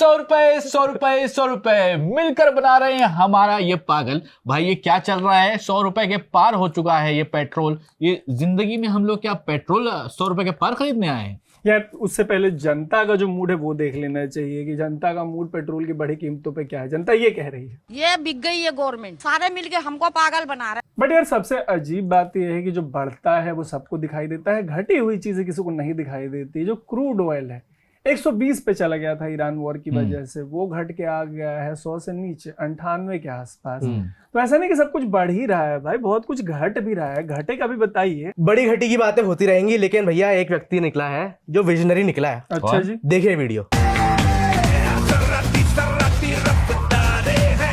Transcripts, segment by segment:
₹100 ₹100 ₹100 मिलकर बना रहे हैं हमारा ये पागल। भाई ये क्या चल रहा है, ₹100 के पार हो चुका है ये पेट्रोल। ये जिंदगी में हम लोग क्या पेट्रोल ₹100 के पार खरीदने आए हैं? यार उससे पहले जनता का जो मूड है वो देख लेना चाहिए कि जनता का मूड पेट्रोल की बढ़ी कीमतों पे क्या है। जनता ये कह रही है ये बिक गई है गवर्नमेंट, सारे मिलके हमको पागल बना रहे। बट यार सबसे अजीब बात यह है कि जो बढ़ता है वो सबको दिखाई देता है, घटी हुई चीजें किसी को नहीं दिखाई देती। जो क्रूड ऑयल है 120 पे चला गया था ईरान वॉर की वजह से, वो घट के आ गया है 100 से नीचे 98 के आसपास। तो ऐसा नहीं कि सब कुछ बढ़ ही रहा है भाई, बहुत कुछ घट भी रहा है। घटे का भी बताइए। बड़ी घटी की बातें होती रहेंगी, लेकिन भैया एक व्यक्ति निकला है जो विजनरी निकला है। अच्छा जी, देखिए वीडियो।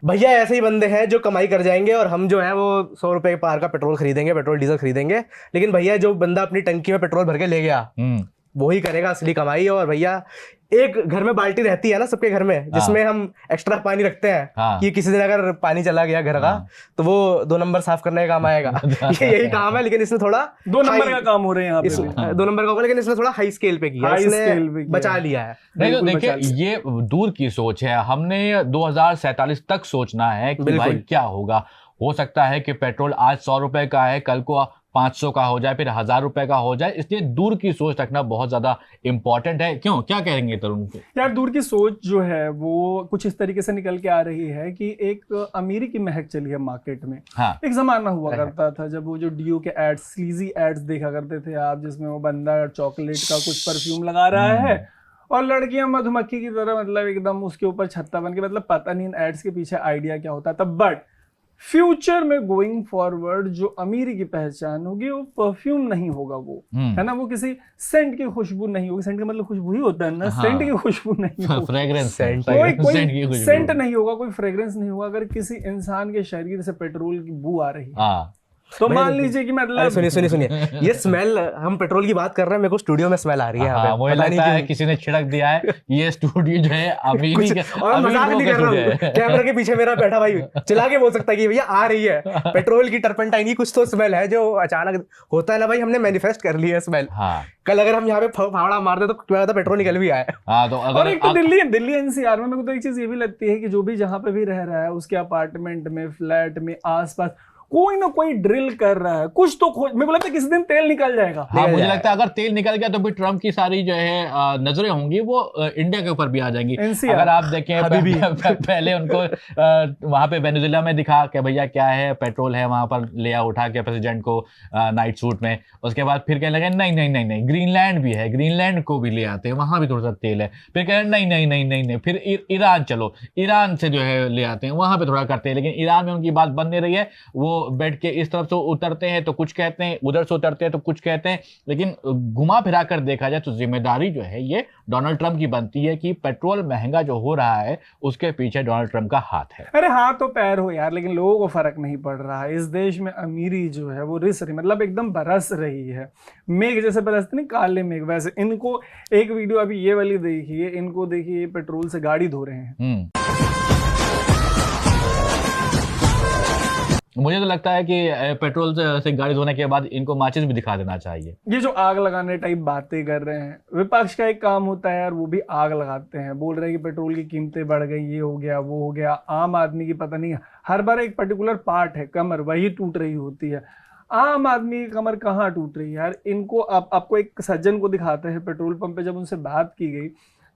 भैया ऐसे ही बंदे हैं जो कमाई कर जाएंगे और हम जो है वो ₹100 के पार का पेट्रोल खरीदेंगे, पेट्रोल डीजल खरीदेंगे। लेकिन भैया जो बंदा अपनी टंकी में पेट्रोल भर के ले गया वही करेगा असली कमाई। और भैया एक घर में बाल्टी रहती है ना सबके घर में, जिसमें हम एक्स्ट्रा पानी रखते हैं कि किसी दिन अगर पानी चला गया घर का तो वो 2 नंबर साफ करने का काम आएगा। ये यही काम है, लेकिन इसने थोड़ा 2 नंबर का काम हो रहे हैं यहाँ पे। 2 नंबर का होगा, लेकिन इसने थोड़ा हाई स्केल पे किया, इसने बचा लिया है। नहीं तो देखिए ये दूर की सोच है, हमने 2047 तक सोचना है कि भाई क्या होगा। हो सकता है कि पेट्रोल आज ₹100 का है, कल को 500 का हो जाए, फिर ₹1000 का हो जाए। इसलिए दूर की सोच रखना बहुत ज्यादा इंपॉर्टेंट है। क्यों, क्या कहेंगे तरुण? यार दूर की सोच जो है वो कुछ इस तरीके से निकल के आ रही है कि एक अमीरी की महक चली है मार्केट में। एक जमाना हुआ करता था जब वो जो डियो के एड्स, स्लीजी एड्स देखा करते थे आप, जिसमें वो बंदा चॉकलेट का कुछ परफ्यूम लगा रहा है और लड़कियां मधुमक्खी की तरह मतलब एकदम उसके ऊपर छत्ता बन के, मतलब पता नहीं इन एड्स के पीछे आइडिया क्या होता था। बट फ्यूचर में गोइंग फॉरवर्ड जो अमीरी की पहचान होगी वो परफ्यूम नहीं होगा, वो है ना, वो किसी सेंट की खुशबू नहीं होगी। सेंट का मतलब खुशबू ही होता है ना, सेंट की खुशबू नहीं होगी, फ्रेग्रेंस सेंट, कोई सेंट नहीं होगा, कोई फ्रेग्रेंस नहीं होगा। अगर किसी इंसान के शरीर से पेट्रोल की बू आ रही है तो मान लीजिए कि मतलब सुनिए ये स्मेल, हम पेट्रोल की बात कर रहे हैं, मेरे को स्टूडियो में स्मेल आ रही है। मुझे लगता है किसी ने छिड़क दिया है ये स्टूडियो जो है अमीरी के। और मजाक नहीं कर रहा हूँ, कैमरा के पीछे मेरा बैठा भाई चिल्ला के बोल सकता है कि भैया आ रही है पेट्रोल की, टर्पेंटाइन की कुछ तो स्मेल है जो अचानक होता है ना भाई। हमने मैनिफेस्ट कर लिया स्मेल। कल अगर हम यहाँ पे फावड़ा मार दे तो क्या होता है, पेट्रोल निकल भी आए। तो और एक तो दिल्ली एनसीआर में मेरे को तो एक चीज ये भी लगती है कि जो भी जहाँ पे भी रह रहा है उसके अपार्टमेंट में, फ्लैट में, आसपास कोई ना कोई ड्रिल कर रहा है, कुछ तो खोज। मेरे को लगता है किसी दिन तेल निकल जाएगा। मुझे लगता है अगर तेल निकल गया तो फिर ट्रम्प की सारी जो है नजरें होंगी वो इंडिया के ऊपर भी आ जाएंगी। अगर आप देखें पहले उनको वहां पे वेनेजुएला में दिखा कि भैया क्या है, पेट्रोल है, वहां पर ले उठा के प्रेसिडेंट को नाइट सूट में। उसके बाद फिर कहने लगे नहीं नहीं नहीं नहीं, ग्रीनलैंड भी है, ग्रीनलैंड को भी ले आते हैं, वहां भी थोड़ा सा तेल है। फिर कह रहे नहीं नहीं नहीं नहीं नहीं, फिर ईरान चलो, ईरान से जो है ले आते हैं, वहां पे थोड़ा करते हैं। लेकिन ईरान में उनकी बात बन नहीं रही है। वो बैठ के इस तरफ से उतरते हैं तो कुछ कहते हैं, उधर से उतरते हैं तो कुछ कहते हैं। लेकिन घुमा फिरा कर देखा जाए तो जिम्मेदारी जो है ये डोनाल्ड ट्रंप की बनती है कि पेट्रोल महंगा जो हो रहा है उसके पीछे डोनाल्ड ट्रंप का हाथ है। अरे हाथ तो पैर हो यार, लेकिन लोगों को फर्क नहीं पड़ रहा है। इस देश में अमीरी जो है वो रिस रही, मतलब एकदम बरस रही है, मेघ जैसे बरसते नहीं, काले मेघ वैसे। इनको एक वीडियो अभी ये वाली देखिए, इनको देखिए पेट्रोल से गाड़ी धो रहे हैं। मुझे तो लगता है कि पेट्रोल से गाड़ी धोने के बाद इनको माचिस भी दिखा देना चाहिए। ये जो आग लगाने टाइप बातें कर रहे हैं, विपक्ष का एक काम होता है यार, वो भी आग लगाते हैं, बोल रहे हैं कि पेट्रोल की कीमतें बढ़ गई, ये हो गया वो हो गया। आम आदमी की पता नहीं, हर बार एक पर्टिकुलर पार्ट है कमर, वही टूट रही होती है। आम आदमी की कमर कहाँ टूट रही है यार? इनको आपको एक सज्जन को दिखाते हैं पेट्रोल पंप पे, जब उनसे बात की गई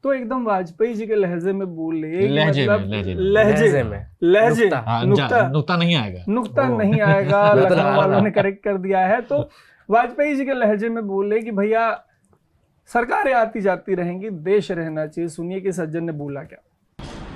तो एकदम वाजपेयी जी के लहजे में बोल रहे, लहजे में नुक्ता नहीं आएगा, नुक्ता नहीं आएगा। लखनऊ वालों ने करेक्ट कर दिया है। तो वाजपेयी जी के लहजे में बोले कि भैया सरकारें आती जाती रहेंगी, देश रहना चाहिए। सुनिए कि सज्जन ने बोला क्या।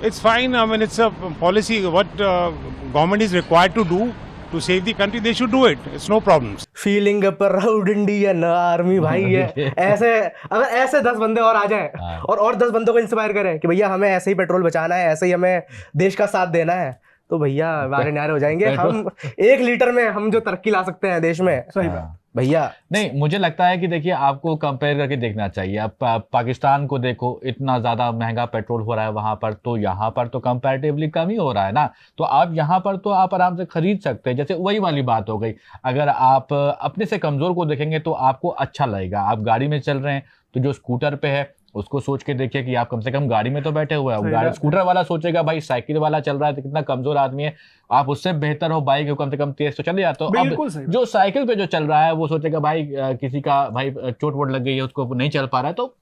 It's fine. I mean, it's a policy. What government is required to do to save the country, they should do it. It's no problems. Feeling a proud Indian army भाई है। ऐसे अगर ऐसे 10 बंदे और आ जाएं और 10 बंदों को इंस्पायर करें कि भैया हमें ऐसे ही पेट्रोल बचाना है, ऐसे ही हमें देश का साथ देना है, तो भैया बारे न्यारे हो जाएंगे। हम 1 लीटर में हम जो तरक्की ला सकते हैं देश में, सही बात भैया। नहीं, मुझे लगता है कि देखिए आपको कंपेयर करके देखना चाहिए। आप पाकिस्तान को देखो, इतना ज्यादा महंगा पेट्रोल हो रहा है वहां पर, तो यहाँ पर तो कंपैरेटिवली कम ही हो रहा है ना। तो आप यहाँ पर तो आप आराम से खरीद सकते हैं। जैसे वही वाली बात हो गई, अगर आप अपने से कमजोर को देखेंगे तो आपको अच्छा लगेगा। आप गाड़ी में चल रहे हैं तो जो स्कूटर पे है उसको सोच के देखिए कि आप कम से कम गाड़ी में तो बैठे हुए हैं। गाड़ी स्कूटर वाला सोचेगा भाई साइकिल वाला चल रहा है तो कितना कमजोर आदमी है, आप उससे बेहतर हो, बाइक हो, कम से कम तेज तो चले जाते हो। अब जो साइकिल पे जो चल रहा है वो सोचेगा भाई किसी का भाई चोट वोट लग गई है, उसको नहीं चल पा रहा है, तो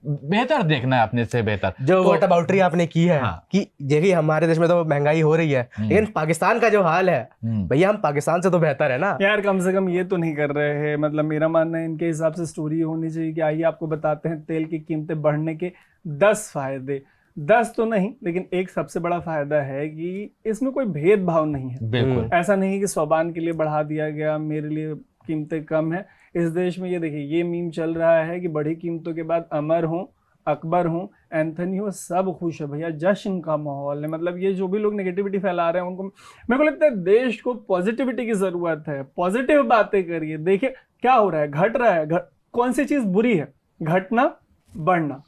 बेहतर देखना है अपने से बेहतर। जो वोट अबाउटरी आपने की है कि देखिए हमारे देश में तो महंगाई हो रही है, लेकिन पाकिस्तान का जो हाल है भैया, हम पाकिस्तान से तो बेहतर है ना यार। कम से कम ये तो नहीं कर रहे हैं। मतलब मेरा मानना है इनके हिसाब से स्टोरी होनी चाहिए कि आइए आपको बताते हैं तेल की कीमतें बढ़ने के 10 फायदे। 10 तो नहीं, लेकिन एक सबसे बड़ा फायदा है कि इसमें कोई भेदभाव नहीं है। बिल्कुल ऐसा नहीं कि स्वाबान के लिए बढ़ा दिया गया, मेरे लिए कीमतें कम है। इस देश में ये देखिए ये मीम चल रहा है कि बढ़ी कीमतों के बाद अमर हो, अकबर हो, एंथनी हो, सब खुश है भैया, जश्न का माहौल है। मतलब ये जो भी लोग नेगेटिविटी फैला रहे हैं उनको, मेरे को लगता है देश को पॉजिटिविटी की जरूरत है। पॉजिटिव बातें करिए, देखिए क्या हो रहा है, घट रहा है, कौन सी चीज बुरी है, घटना बढ़ना।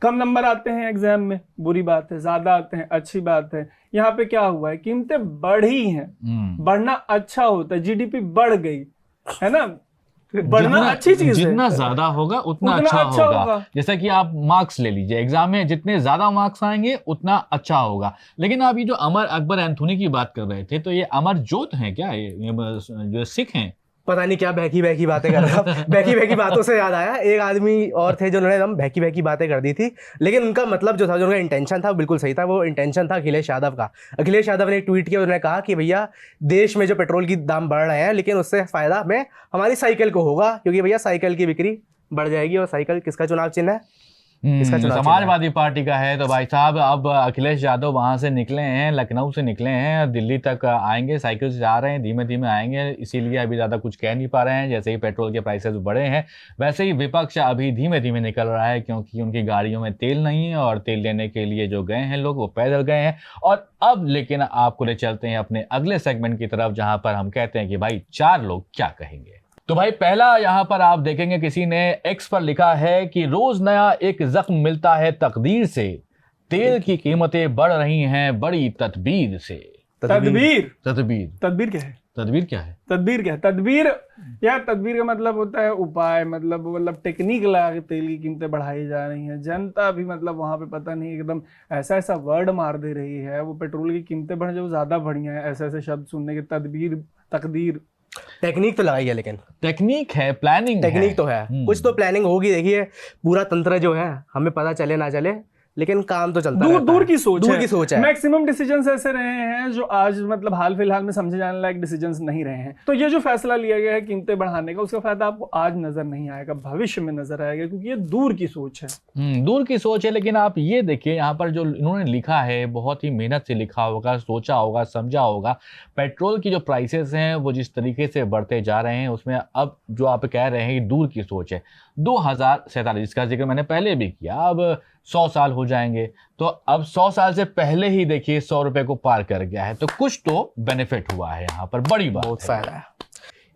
कम नंबर आते हैं एग्जाम में, बुरी बात है, ज्यादा आते हैं, अच्छी बात है। यहाँ पे क्या हुआ है, कीमतें बढ़ी हैं, बढ़ना अच्छा होता है, जीडीपी बढ़ गई है ना, बढ़ना अच्छी चीज है। जितना ज्यादा होगा उतना अच्छा होगा। जैसा कि आप मार्क्स ले लीजिए, एग्जाम में जितने ज्यादा मार्क्स आएंगे उतना अच्छा होगा। लेकिन आप ये जो अमर अकबर एंथोनी की बात कर रहे थे, तो ये अमर जोत हैं क्या, ये जो सिख हैं? पता नहीं क्या बहकी बातें कर रहा था। बहकी बातों से याद आया, एक आदमी और थे जिन्होंने एकदम बहकी बातें कर दी थी, लेकिन उनका मतलब जो था, जो उनका इंटेंशन था बिल्कुल सही था। वो इंटेंशन था अखिलेश यादव का। अखिलेश यादव ने एक ट्वीट किया, उन्होंने कहा कि भैया देश में जो पेट्रोल की दाम बढ़ रहे हैं, लेकिन उससे फायदा हमें हमारी साइकिल को होगा, क्योंकि भैया साइकिल की बिक्री बढ़ जाएगी। और साइकिल किसका चुनाव चिन्ह है? समाजवादी पार्टी का है। तो भाई साहब अब अखिलेश यादव वहां से निकले हैं, लखनऊ से निकले हैं, दिल्ली तक आएंगे, साइकिल से जा रहे हैं, धीमे धीमे आएंगे, इसीलिए अभी ज्यादा कुछ कह नहीं पा रहे हैं। जैसे ही पेट्रोल के प्राइसेस बढ़े हैं, वैसे ही विपक्ष अभी धीमे धीमे निकल रहा है, क्योंकि उनकी गाड़ियों में तेल नहीं है और तेल लेने के लिए जो गए हैं लोग वो पैदल गए हैं। और अब लेकिन आपको ले चलते हैं अपने अगले सेगमेंट की तरफ, जहां पर हम कहते हैं कि भाई 4 लोग क्या कहेंगे। तो भाई पहला यहां पर आप देखेंगे, किसी ने एक्स पर लिखा है कि रोज नया एक जख्म मिलता है तकदीर से, तेल की कीमतें बढ़ रही हैं बड़ी तदबीर से। तदबीर क्या है? तदबीर क्या है? तदबीर यार, तदबीर का मतलब होता है उपाय, मतलब टेक्निक लगा के तेल की कीमतें बढ़ाई जा रही हैं। जनता भी मतलब वहां पे पता नहीं एकदम ऐसा वर्ड मार दे रही है, वो पेट्रोल की कीमतें बढ़ जो ज्यादा बढ़िया है, ऐसे शब्द सुनने के। तदबीर, तकदीर, टेक्निक तो लगाई है, लेकिन टेक्निक है, प्लानिंग टेक्निक तो है, कुछ तो प्लानिंग होगी। देखिए पूरा तंत्र जो है हमें पता चले ना चले, लेकिन काम तो चलता है। दूर की सोच है। मैक्सिमम डिसीजंस ऐसे रहे हैं जो आज मतलब हाल फिलहाल में समझे जाने लायक डिसीजंस नहीं रहे हैं। तो ये जो फैसला लिया गया है कीमतें बढ़ाने का, उसका फायदा आपको आज नजर नहीं आएगा, भविष्य में नजर आएगा, क्योंकि ये दूर की सोच है। दूर की सोच है। लेकिन आप ये देखिए यहाँ पर जो इन्होंने लिखा है, बहुत ही मेहनत से लिखा होगा, सोचा होगा, समझा होगा। पेट्रोल की जो प्राइसेस हैं वो जिस तरीके से बढ़ते जा रहे हैं, उसमें अब जो आप कह रहे हैं दूर की सोच है। 2047 का जिक्र मैंने पहले भी किया, अब 100 साल हो जाएंगे, तो अब 100 साल से पहले ही देखिए 100 रुपए को पार कर गया है, तो कुछ तो बेनिफिट हुआ है यहाँ पर, बड़ी बात, बहुत फायदा है।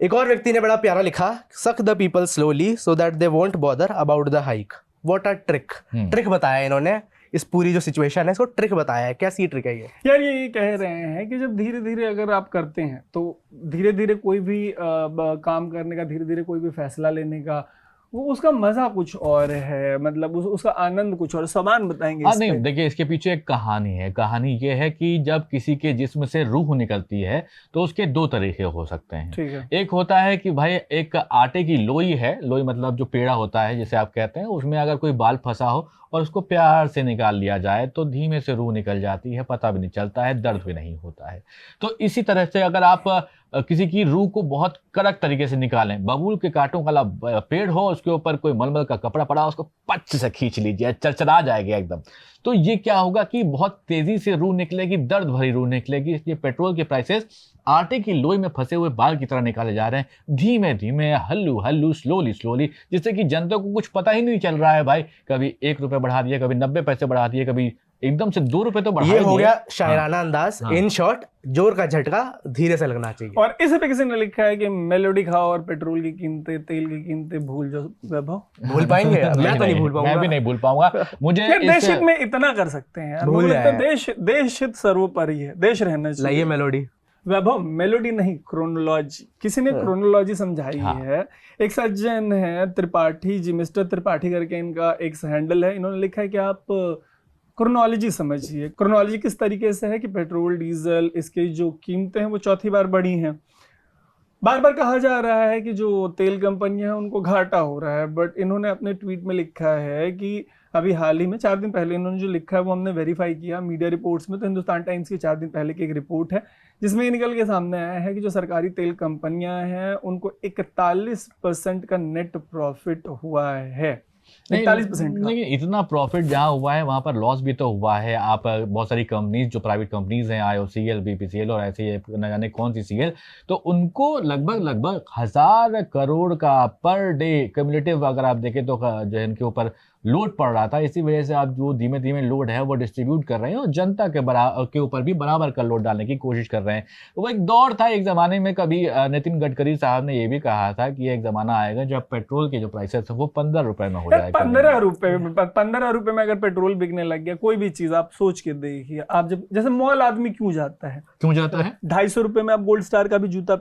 एक और व्यक्ति ने बड़ा प्यारा लिखा, suck the people slowly so that they won't bother about the hike. What a trick. Trick बताया इन्होंने, इस पूरी जो सिचुएशन है इसको ट्रिक बताया है। कैसी ट्रिक है ये? यार ये कह रहे हैं कि जब धीरे धीरे अगर आप करते हैं, तो धीरे धीरे कोई भी काम करने का, धीरे धीरे कोई भी फैसला लेने का, वो उसका मजा कुछ और है, मतलब उसका आनंद कुछ और। सामान बताएंगे। नहीं, देखिए इसके पीछे एक कहानी है। कहानी ये है कि जब किसी के जिस्म से रूह निकलती है तो उसके 2 तरीके हो सकते हैं। ठीक है। एक होता है कि भाई एक आटे की लोई है, लोई मतलब जो पेड़ा होता है जिसे आप कहते हैं, उसमें अगर कोई बाल फंसा हो और उसको प्यार से निकाल लिया जाए तो धीमे से रूह निकल जाती है, पता भी नहीं चलता है, दर्द भी नहीं होता है। तो इसी तरह से अगर आप किसी की रूह को बहुत कड़क तरीके से निकालें, बबूल के कांटों वाला पेड़ हो, उसके ऊपर कोई मलमल का कपड़ा पड़ा, उसको पच से खींच लीजिए, चरचरा जाएगा एकदम, तो ये क्या होगा कि बहुत तेजी से रूह निकलेगी, दर्द भरी रूह निकलेगी। इसलिए पेट्रोल के प्राइसेस आटे की लोई में फंसे हुए बाल की तरह निकाले जा रहे हैं, धीमे धीमे, हल्लू हल्लू, स्लोली, जिससे कि जनता को कुछ पता ही नहीं चल रहा है। भाई कभी 1 रुपए बढ़ा दिए, कभी 90 पैसे बढ़ा दिए, कभी एकदम से 2 रुपए तो बढ़ा दिए। ये हो गया शायराना अंदाज। इन शॉर्ट, जोर का झटका धीरे से लगना चाहिए। और इस पे किसी ने लिखा है कि मेलोडी खाओ और पेट्रोल की कीमतें, तेल की कीमतें भूल जाओ। वैभव भूल पाएंगे? मैं तो नहीं भूल पाऊंगा। मैं भी नहीं भूल पाऊंगा। मुझे देश हित में इतना कर सकते हैं यार, देश हित सर्वोपरि है, देश रहना चाहिए। लाइए मेलोडी। वैभव, मेलोडी नहीं, क्रोनोलॉजी। किसी ने क्रोनोलॉजी समझाई है। एक सज्जन है त्रिपाठी जी, मिस्टर त्रिपाठी करके इनका एक हैंडल है, इन्होंने लिखा है कि आप क्रोनोलॉजी समझिए। क्रोनोलॉजी किस तरीके से है कि पेट्रोल डीजल इसकी जो कीमतें हैं वो चौथी बार बढ़ी हैं। बार बार कहा जा रहा है कि जो तेल कंपनियां हैं उनको घाटा हो रहा है, बट इन्होंने अपने ट्वीट में लिखा है कि अभी हाल ही में 4 दिन पहले इन्होंने जो लिखा है वो हमने वेरीफाई किया मीडिया रिपोर्ट्स में। तो हिंदुस्तान टाइम्स की 4 दिन पहले की एक रिपोर्ट है जिसमें ये निकल के सामने आया है कि जो सरकारी तेल कंपनियां हैं उनको 41% का नेट प्रॉफिट हुआ है। 41%। लेकिन इतना प्रॉफिट जहाँ हुआ है वहां पर लॉस भी तो हुआ है। आप बहुत सारी कंपनीज जो प्राइवेट कंपनीज हैं, IOCL, BPCL और ऐसे न जाने कौन सी CL, तो उनको लगभग 1000 करोड़ का पर डे क्यूमुलेटिव अगर आप देखें तो जो है इनके ऊपर लोड पड़ रहा था। इसी वजह से आप जो धीमे धीमे लोड है वो डिस्ट्रीब्यूट कर रहे हैं और जनता के ऊपर भी बराबर का लोड डालने की कोशिश कर रहे हैं। वो एक दौर था एक ज़माने में, कभी नितिन गडकरी साहब ने ये भी कहा था कि एक ज़माना आएगा जब पेट्रोल के जो प्राइसेस है वो 15 रुपए में हो जाएगा। 15 रुपए में अगर पेट्रोल बिकने लग गया, कोई भी चीज़ आप सोच के देखिए। आप जब जैसे मॉल आदमी क्यों जाता है 250 रुपए में आप गोल्ड स्टार का भी जूता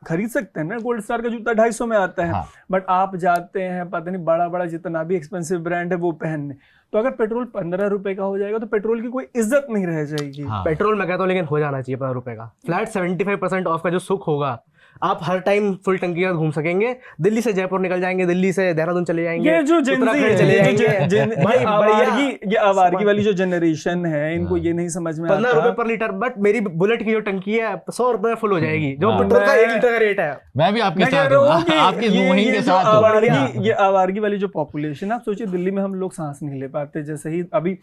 खरीद सकते हैं ना। गोल्ड स्टार का जूता 250 में आता है। बट आप जाते हैं पता नहीं बड़ा जितना भी एक्सपेंसिव ब्रांड है वो पहनने। तो अगर पेट्रोल 15 रुपए का हो जाएगा तो पेट्रोल की कोई इज्जत नहीं रह जाएगी। पेट्रोल मैं कहता हूँ लेकिन हो जाना चाहिए 15 रुपए का। फ्लैट 75% ऑफ का जो सुख होगा, आप हर टाइम फुल टंकी का घूम सकेंगे। दिल्ली से जयपुर निकल जाएंगे, दिल्ली से देहरादून चले जाएंगे, ये जो चले जाएंगे। ये आवारगी वाली जो जनरेशन है इनको ये नहीं समझ में 15 रुपए पर लीटर। बट मेरी बुलेट की जो टंकी है 100 रुपए में फुल हो जाएगी, जो पेट्रोल का 1 लीटर का रेट है। मैं भी आपके साथ हूं, आपके मुहिम के साथ। ये आवारगी वाली जो पॉपुलेशन, आप सोचिए दिल्ली में हम लोग सांस नहीं ले पाते। जैसे ही अभी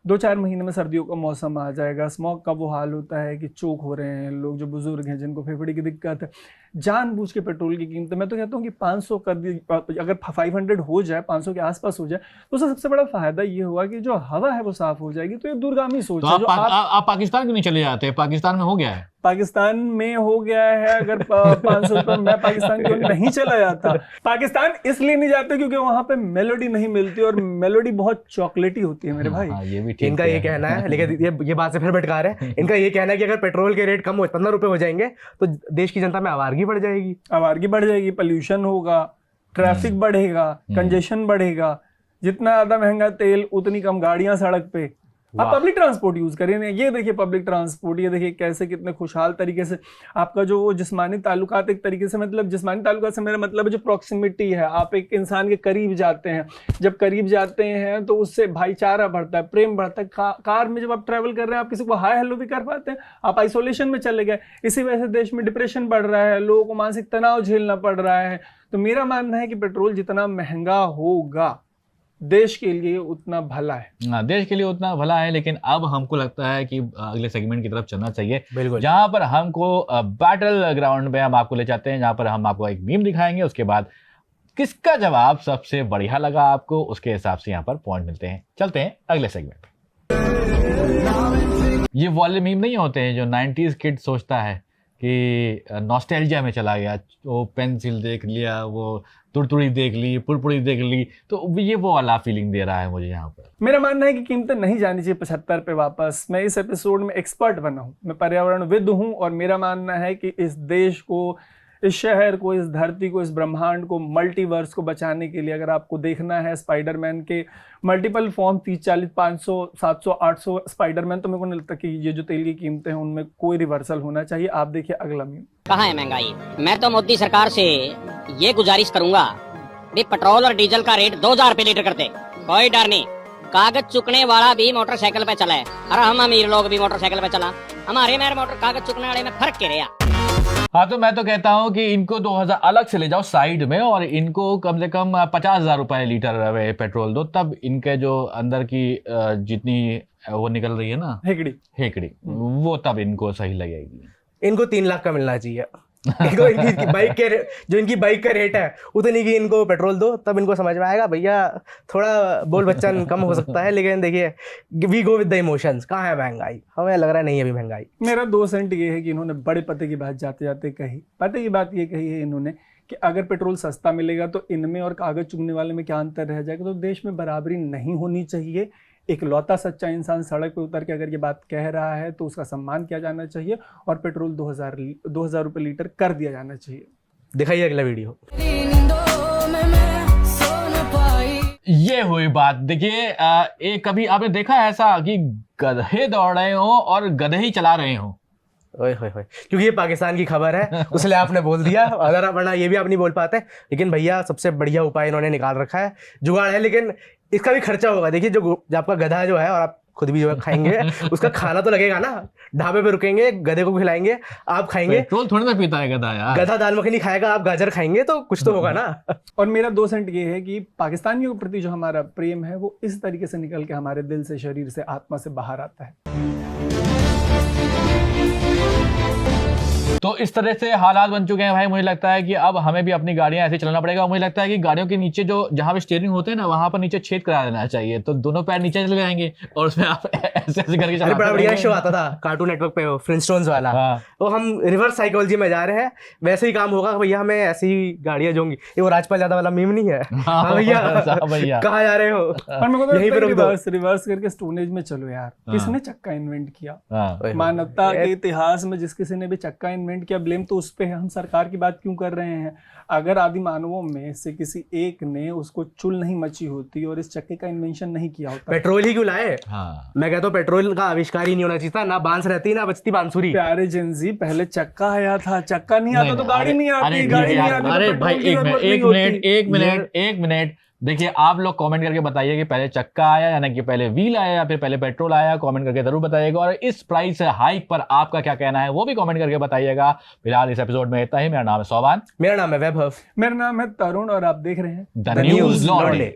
2-4 महीने में सर्दियों का मौसम आ जाएगा, स्मॉग का वो हाल होता है कि चोक हो रहे हैं लोग, जो बुजुर्ग हैं जिनको फेफड़े की दिक्कत है। जानबूझ के पेट्रोल की कीमत, मैं तो कहता हूँ कि 500 कर दी, अगर 500 हो जाए, 500 के आसपास हो जाए तो उसका सबसे बड़ा फायदा ये होगा कि जो हवा है वो साफ हो जाएगी। तो ये दूरगामी सोच है। आप पाकिस्तान क्यों नहीं चले जाते? पाकिस्तान में हो गया है। पाकिस्तान में हो गया है। अगर 500 रुपये मैं पाकिस्तान क्यों नहीं चला जाता? पाकिस्तान इसलिए नहीं जाते क्योंकि वहां पे मेलोडी नहीं मिलती, और मेलोडी बहुत चॉकलेटी होती है मेरे भाई। ये भी इनका ये कहना है, लेकिन ये बात से फिर भटका रहे हैं। इनका ये कहना है कि अगर पेट्रोल के रेट कम हो 15 रुपए हो जाएंगे तो देश की जनता में आवारगी बढ़ जाएगी, पोल्यूशन होगा, ट्रैफिक बढ़ेगा, कंजेशन बढ़ेगा। जितना ज्यादा महंगा तेल उतनी कम गाड़ियां सड़क पे। आप पब्लिक ट्रांसपोर्ट यूज करें। ये देखिए पब्लिक ट्रांसपोर्ट, ये देखिए कैसे कितने खुशहाल तरीके से आपका जो जिस्मानी ताल्लुकात, एक तरीके से मतलब जिस्मानी ताल्लुकात से मेरा मतलब है जो प्रॉक्सिमिटी है। आप एक इंसान के करीब जाते हैं, जब करीब जाते हैं तो उससे भाईचारा बढ़ता है, प्रेम बढ़ता है। कार में जब आप ट्रैवल कर रहे हैं आप किसी को हाय हेलो भी कर पाते हैं। आप आइसोलेशन में चले गए, इसी वजह से देश में डिप्रेशन बढ़ रहा है, लोगों को मानसिक तनाव झेलना पड़ रहा है। तो मेरा मानना है कि पेट्रोल जितना महंगा होगा देश के लिए उतना भला है। देश के लिए उतना भला है। लेकिन अब हमको लगता है कि अगले सेगमेंट की तरफ चलना चाहिए, बिल्कुल, जहां पर हमको बैटल ग्राउंड में हम आपको ले जाते हैं, जहां पर हम आपको एक मीम दिखाएंगे। उसके बाद किसका जवाब सबसे बढ़िया लगा आपको, उसके हिसाब से यहाँ पर पॉइंट मिलते हैं। चलते हैं अगले सेगमेंट पे। ये वाले मीम नहीं होते हैं जो 90s किड सोचता है कि नॉस्टैल्जिया में चला गया, वो पेंसिल देख लिया, वो तुड़तुड़ी देख ली, पुड़पुड़ी देख ली, तो ये वो वाला फीलिंग दे रहा है मुझे यहाँ पर। मेरा मानना है कि कीमतें नहीं जानी चाहिए 75 पे वापस। मैं इस एपिसोड में एक्सपर्ट बना हूँ, मैं पर्यावरणविद हूँ, और मेरा मानना है कि इस देश को, इस शहर को, इस धरती को, इस ब्रह्मांड को, मल्टीवर्स को बचाने के लिए अगर आपको देखना है स्पाइडरमैन के मल्टीपल फॉर्म 30, 40, 500, 700, 800 स्पाइडरमैन, तो मेरे को नहीं लगता कि ये जो तेल की कीमतें हैं उनमें कोई रिवर्सल होना चाहिए। आप देखिए अगला मीम। कहाँ है महंगाई? मैं तो मोदी सरकार से ये गुजारिश करूंगा भी पेट्रोल और डीजल का रेट 2000 रुपए लीटर करते, कोई डर नहीं। कागज चुकने वाला भी मोटरसाइकिल पे चला है, और हम अमीर लोग भी मोटरसाइकिल पे चला। हमारे मेरे मोटर कागज चुकने वाले में फर्क क्या रहा? हाँ, तो मैं तो कहता हूँ कि इनको 2000 अलग से ले जाओ साइड में, और इनको कम से कम 50,000 रुपए लीटर पेट्रोल दो, तब इनके जो अंदर की जितनी वो निकल रही है ना हेकड़ी वो तब इनको सही लगेगी। इनको 3 लाख का मिलना चाहिए। इनको इनकी बाइक के जो इनकी बाइक का रेट है उतनी की इनको पेट्रोल दो, तब इनको समझ में आएगा भैया थोड़ा बोल बच्चन कम हो सकता है, लेकिन देखिए we go with the emotions. कहाँ है महंगाई? हमें लग रहा है नहीं है अभी महंगाई। मेरा 2 सेंट ये है कि इन्होंने बड़े पते की बात जाते जाते कही। पते की बात ये कही है इन्होंने कि अगर पेट्रोल सस्ता मिलेगा तो इनमें और कागज चुगने वाले में क्या अंतर रह जाएगा। तो देश में बराबरी नहीं होनी चाहिए। एक लौता सच्चा इंसान सड़क पे उतर के अगर ये बात कह रहा है तो उसका सम्मान किया जाना चाहिए और पेट्रोल 2000 रुपये लीटर कर दिया जाना चाहिए। दिखाइए अगला वीडियो। ये हुई बात। देखिए एक कभी आपने देखा है ऐसा कि गधे दौड़ रहे हो और गधे ही चला रहे हो? ओए होए होए, क्योंकि ये पाकिस्तान की खबर है उसलिए आपने बोल दिया, अगर वरना ये भी आप नहीं बोल पाते। लेकिन भैया सबसे बढ़िया उपाय इन्होंने निकाल रखा है, जुगाड़ है, लेकिन इसका भी खर्चा होगा। देखिए जो आपका गधा जो है और आप खुद भी जो है खाएंगे उसका खाना तो लगेगा ना, ढाबे पे रुकेंगे, गधे को खिलाएंगे, आप खाएंगे। पेट्रोल थोड़ी ना पीता है गधा यार, गधा दाल मखनी खाएगा, आप गाजर खाएंगे, तो कुछ तो होगा ना। और मेरा 2 सेंट ये है कि पाकिस्तानियों के प्रति जो हमारा प्रेम है वो इस तरीके से निकल के हमारे दिल से, शरीर से, आत्मा से बाहर आता है। तो इस तरह से हालात बन चुके हैं भाई, मुझे लगता है कि अब हमें भी अपनी गाड़ियां ऐसे चलाना पड़ेगा। मुझे लगता है कि गाड़ियों के नीचे जो जहां पे स्टीयरिंग होते हैं ना, वहां पर नीचे छेद करा देना चाहिए, तो दोनों पैर नीचे चले जाएंगे और उसमें आप ऐसे ऐसे करके चलाते बड़ा बढ़िया शो आता था कार्टून नेटवर्क पे, फ्लिंटस्टोन्स वाला। तो हम रिवर्स साइकोलॉजी में जा रहे हैं, वैसे ही काम होगा भैया, हमें ऐसी गाड़ियां जो होंगी। ये वो राजपाल यादव वाला मीम नहीं है? हाँ भैया कहाँ जा रहे हो? और मेरे को यहीं पे रिवर्स करके स्टोनेज में चलो यार। किसने चक्का इन्वेंट किया? मानवता के इतिहास में जिस किसी ने भी चक्का इन्वेंट किया, ब्लेम तो उस पे है। हम सरकार की बात क्यों कर रहे हैं? अगर आदि मानवों में से किसी एक ने उसको चुल नहीं मची होती और इस चक्के का इन्वेंशन नहीं किया होता, पेट्रोल ही क्यों लाए? मैं कहता हूँ पेट्रोल का आविष्कार ही नहीं होना चाहिए था, ना बांस रहती ना बचती बांसुरी। प्यारे जिंजी, पहले चक्का आया था, चक्का नहीं आता तो गाड़ी नहीं आती, गाड़ी नहीं आती। अरे भाई एक मिनट देखिए, आप लोग कमेंट करके बताइए कि पहले चक्का आया यानी कि पहले व्हील आया या फिर पहले पेट्रोल आया। कमेंट करके जरूर बताइएगा, और इस प्राइस हाइक पर आपका क्या कहना है वो भी कमेंट करके बताइएगा। फिलहाल इस एपिसोड में इतना ही। मेरा नाम है सौबान, मेरा नाम है वैभव, मेरा नाम है तरुण और आप देख रहे हैं द न्यूज़ लॉन्ड्री।